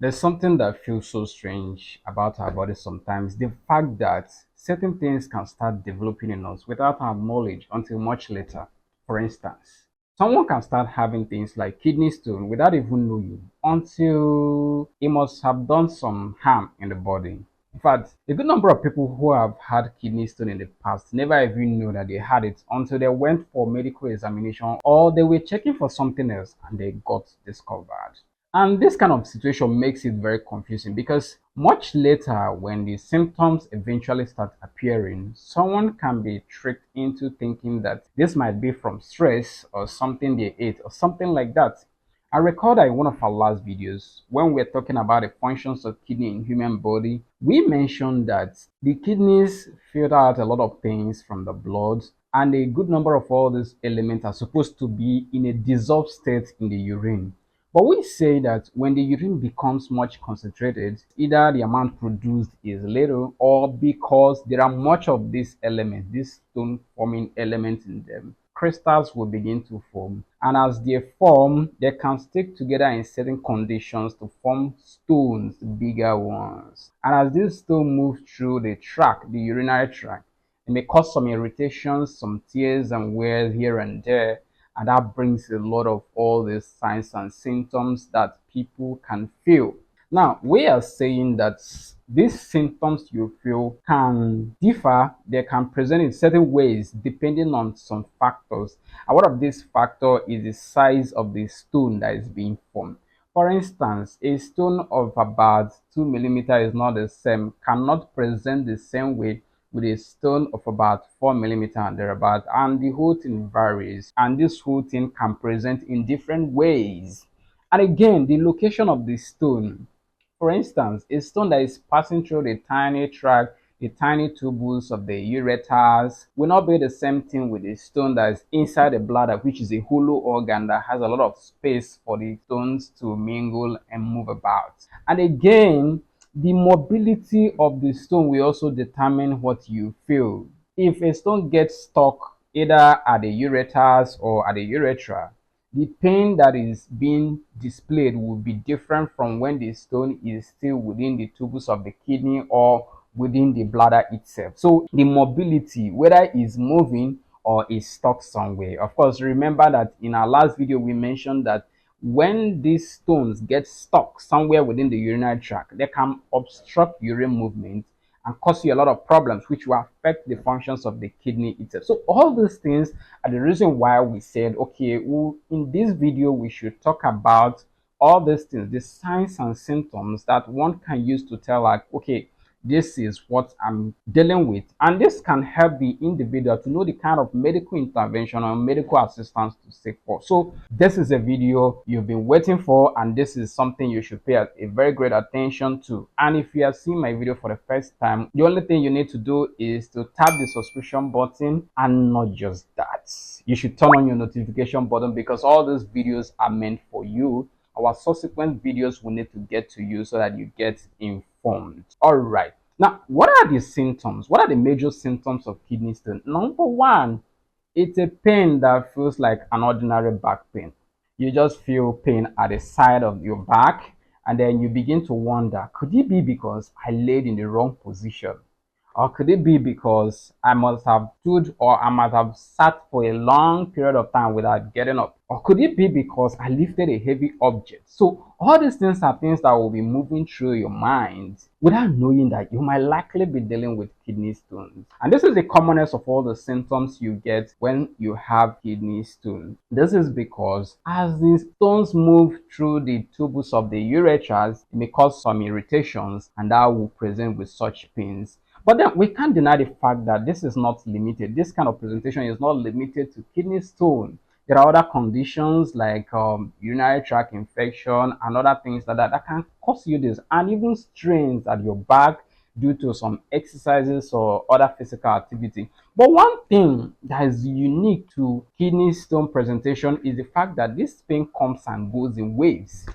There's something that feels so strange about our body sometimes. The fact that certain things can start developing in us without our knowledge until much later. For instance, someone can start having things like kidney stone without even knowing until it must have done some harm in the body. In fact, a good number of people who have had kidney stone in the past never even knew that they had it until they went for medical examination or they were checking for something else and they got discovered. And this kind of situation makes it very confusing because much later, when the symptoms eventually start appearing, someone can be tricked into thinking that this might be from stress or something they ate or something like that. I recall that in one of our last videos, when we were talking about the functions of kidney in human body, we mentioned that the kidneys filter out a lot of things from the blood, and a good number of all these elements are supposed to be in a dissolved state in the urine. But we say that when the urine becomes much concentrated, either the amount produced is little or because there are much of these elements, these stone forming elements in them, crystals will begin to form. And as they form, they can stick together in certain conditions to form stones, bigger ones. And as this stone moves through the tract, the urinary tract, it may cause some irritations, some tears and wears here and there, and that brings a lot of all these signs and symptoms that people can feel. Now, we are saying that these symptoms you feel can differ, they can present in certain ways depending on some factors. And one of these factors is the size of the stone that is being formed. For instance, a stone of about 2 millimeters is not the same, cannot present the same way with a stone of about 4 millimeters and thereabout, and the whole thing varies, and this whole thing can present in different ways. And again, the location of the stone, for instance, a stone that is passing through the tiny tract, the tiny tubules of the ureters, will not be the same thing with a stone that is inside the bladder, which is a hollow organ that has a lot of space for the stones to mingle and move about. And again, the mobility of the stone will also determine what you feel. If a stone gets stuck either at the ureters or at the urethra, the pain that is being displayed will be different from when the stone is still within the tubules of the kidney or within the bladder itself. So the mobility, whether it's moving or is stuck somewhere. Of course, remember that in our last video we mentioned that when these stones get stuck somewhere within the urinary tract, they can obstruct urine movement and cause you a lot of problems which will affect the functions of the kidney itself. So all these things are the reason why we said, okay, in this video we should talk about all these things, the signs and symptoms that one can use to tell, like, okay, this is what I'm dealing with, and this can help the individual to know the kind of medical intervention or medical assistance to seek for. So this is a video you've been waiting for, and this is something you should pay a very great attention to. And if you have seen my video for the first time, the only thing you need to do is to tap the subscription button, and not just that, you should turn on your notification button, because all these videos are meant for you. Our subsequent videos will need to get to you so that you get informed. All right. Now, what are the symptoms? What are the major symptoms of kidney stone? Number one, it's a pain that feels like an ordinary back pain. You just feel pain at the side of your back, and then you begin to wonder, could it be because I laid in the wrong position? Or could it be because I must have stood or I must have sat for a long period of time without getting up? Or could it be because I lifted a heavy object? So all these things are things that will be moving through your mind without knowing that you might likely be dealing with kidney stones. And this is the commonest of all the symptoms you get when you have kidney stones. This is because as the stones move through the tubules of the ureters, it may cause some irritations, and that will present with such pains. But then we can't deny the fact that this is not limited. This kind of presentation is not limited to kidney stone. There are other conditions like urinary tract infection and other things like that can cause you this, and even strains at your back due to some exercises or other physical activity. But one thing that is unique to kidney stone presentation is the fact that this pain comes and goes in waves.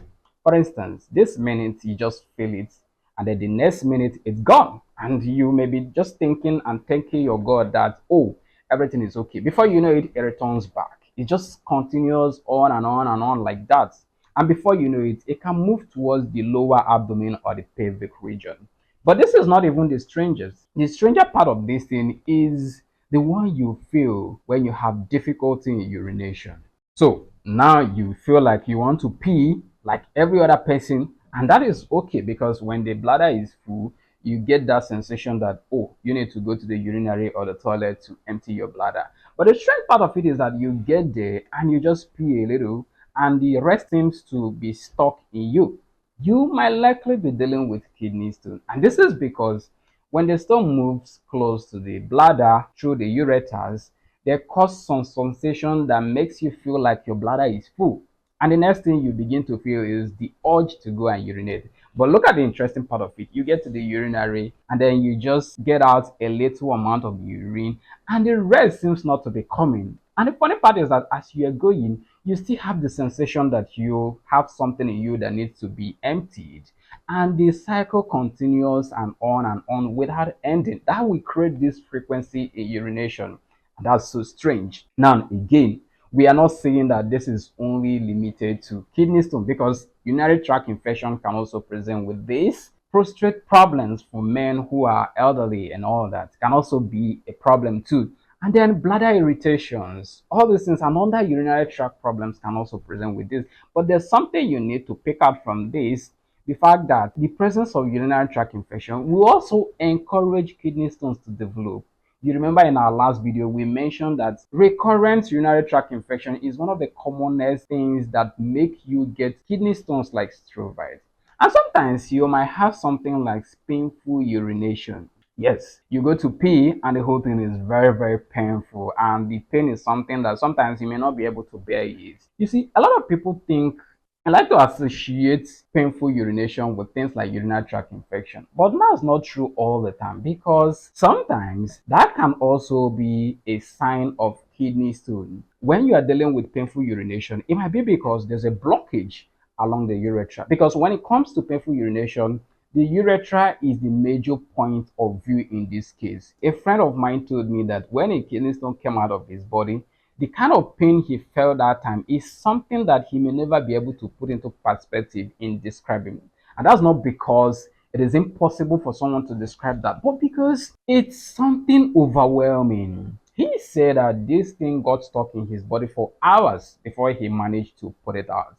For instance, this minute you just feel it, and then the next minute it's gone, and you may be just thinking and thanking your God that, oh, everything is okay. Before you know it, it returns back. It just continues on and on and on like that. And before you know it, it can move towards the lower abdomen or the pelvic region. But this is not even the strangest. The stranger part of this thing is the one you feel when you have difficulty in urination. So now you feel like you want to pee like every other person, and that is okay because when the bladder is full, you get that sensation that, oh, you need to go to the urinary or the toilet to empty your bladder. But the strange part of it is that you get there and you just pee a little, and the rest seems to be stuck in you. You might likely be dealing with kidney stone, and this is because when the stone moves close to the bladder through the ureters, they cause some sensation that makes you feel like your bladder is full. And the next thing you begin to feel is the urge to go and urinate. But look at the interesting part of it. You get to the urinary and then you just get out a little amount of urine, and the rest seems not to be coming. And the funny part is that as you are going, you still have the sensation that you have something in you that needs to be emptied. And the cycle continues and on without ending. That will create this frequency in urination. And that's so strange. Now, again, we are not saying that this is only limited to kidney stone, because urinary tract infection can also present with this. Prostate problems for men who are elderly and all that can also be a problem too. And then bladder irritations, all these things and other urinary tract problems can also present with this. But there's something you need to pick out from this: the fact that the presence of urinary tract infection will also encourage kidney stones to develop. You remember in our last video, we mentioned that recurrent urinary tract infection is one of the commonest things that make you get kidney stones like strovite. And sometimes you might have something like painful urination. Yes, you go to pee and the whole thing is very, very painful. And the pain is something that sometimes you may not be able to bear it. You see, a lot of people think I like to associate painful urination with things like urinary tract infection, but that's not true all the time, because sometimes that can also be a sign of kidney stone. When you are dealing with painful urination, it might be because there's a blockage along the urethra. Because when it comes to painful urination, the urethra is the major point of view in this case. A friend of mine told me that when a kidney stone came out of his body, the kind of pain he felt that time is something that he may never be able to put into perspective in describing. And that's not because it is impossible for someone to describe that, but because it's something overwhelming. He said that this thing got stuck in his body for hours before he managed to put it out.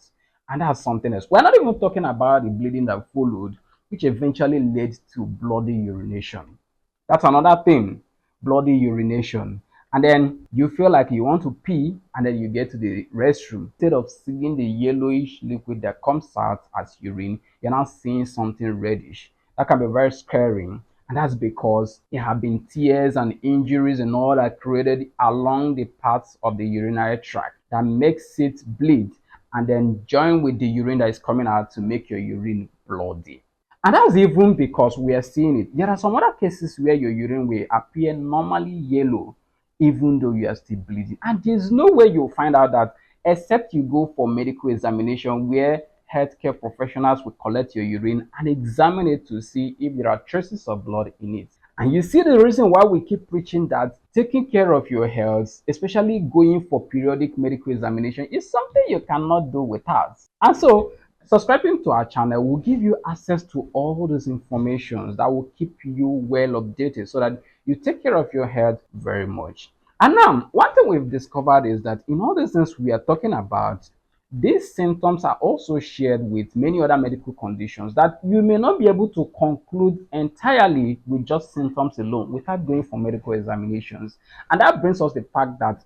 And that's something else. We're not even talking about the bleeding that followed, which eventually led to bloody urination. That's another thing, bloody urination. And then you feel like you want to pee, and then you get to the restroom. Instead of seeing the yellowish liquid that comes out as urine, you're now seeing something reddish. That can be very scary. And that's because it have been tears and injuries and all that created along the parts of the urinary tract that makes it bleed, and then join with the urine that is coming out to make your urine bloody. And that's even because we are seeing it. There are some other cases where your urine will appear normally yellow, even though you are still bleeding. And there's no way you'll find out that except you go for medical examination, where healthcare professionals will collect your urine and examine it to see if there are traces of blood in it. And you see the reason why we keep preaching that taking care of your health, especially going for periodic medical examination, is something you cannot do without. And so subscribing to our channel will give you access to all those information that will keep you well updated, so that you take care of your health very much. And now, one thing we've discovered is that in all these things we are talking about, these symptoms are also shared with many other medical conditions that you may not be able to conclude entirely with just symptoms alone without going for medical examinations. And that brings us the fact that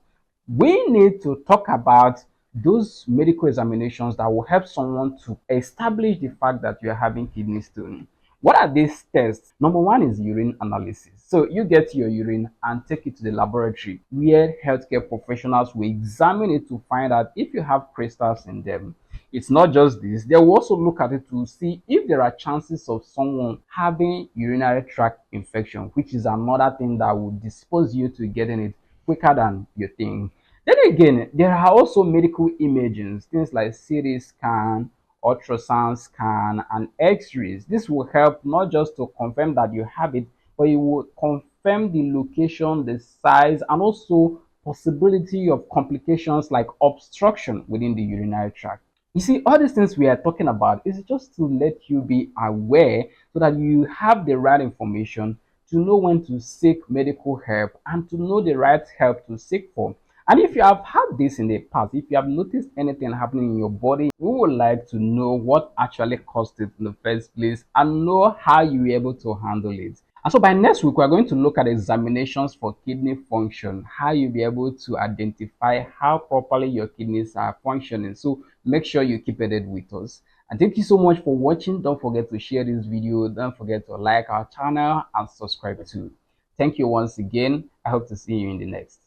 we need to talk about those medical examinations that will help someone to establish the fact that you are having kidney stone. What are these tests? Number one is urine analysis. So you get your urine and take it to the laboratory, where healthcare professionals will examine it to find out if you have crystals in them. It's not just this, they will also look at it to see if there are chances of someone having urinary tract infection, which is another thing that will dispose you to getting it quicker than you think. Then again, there are also medical imaging, things like CT scan, ultrasound scan, and x-rays. This will help not just to confirm that you have it, but it will confirm the location, the size, and also possibility of complications like obstruction within the urinary tract. You see, all these things we are talking about is just to let you be aware so that you have the right information to know when to seek medical help and to know the right help to seek for. And if you have had this in the past, if you have noticed anything happening in your body, we would like to know what actually caused it in the first place and know how you were able to handle it. And so by next week, we're going to look at examinations for kidney function, how you'll be able to identify how properly your kidneys are functioning. So make sure you keep it with us. And thank you so much for watching. Don't forget to share this video. Don't forget to like our channel and subscribe too. Thank you once again. I hope to see you in the next.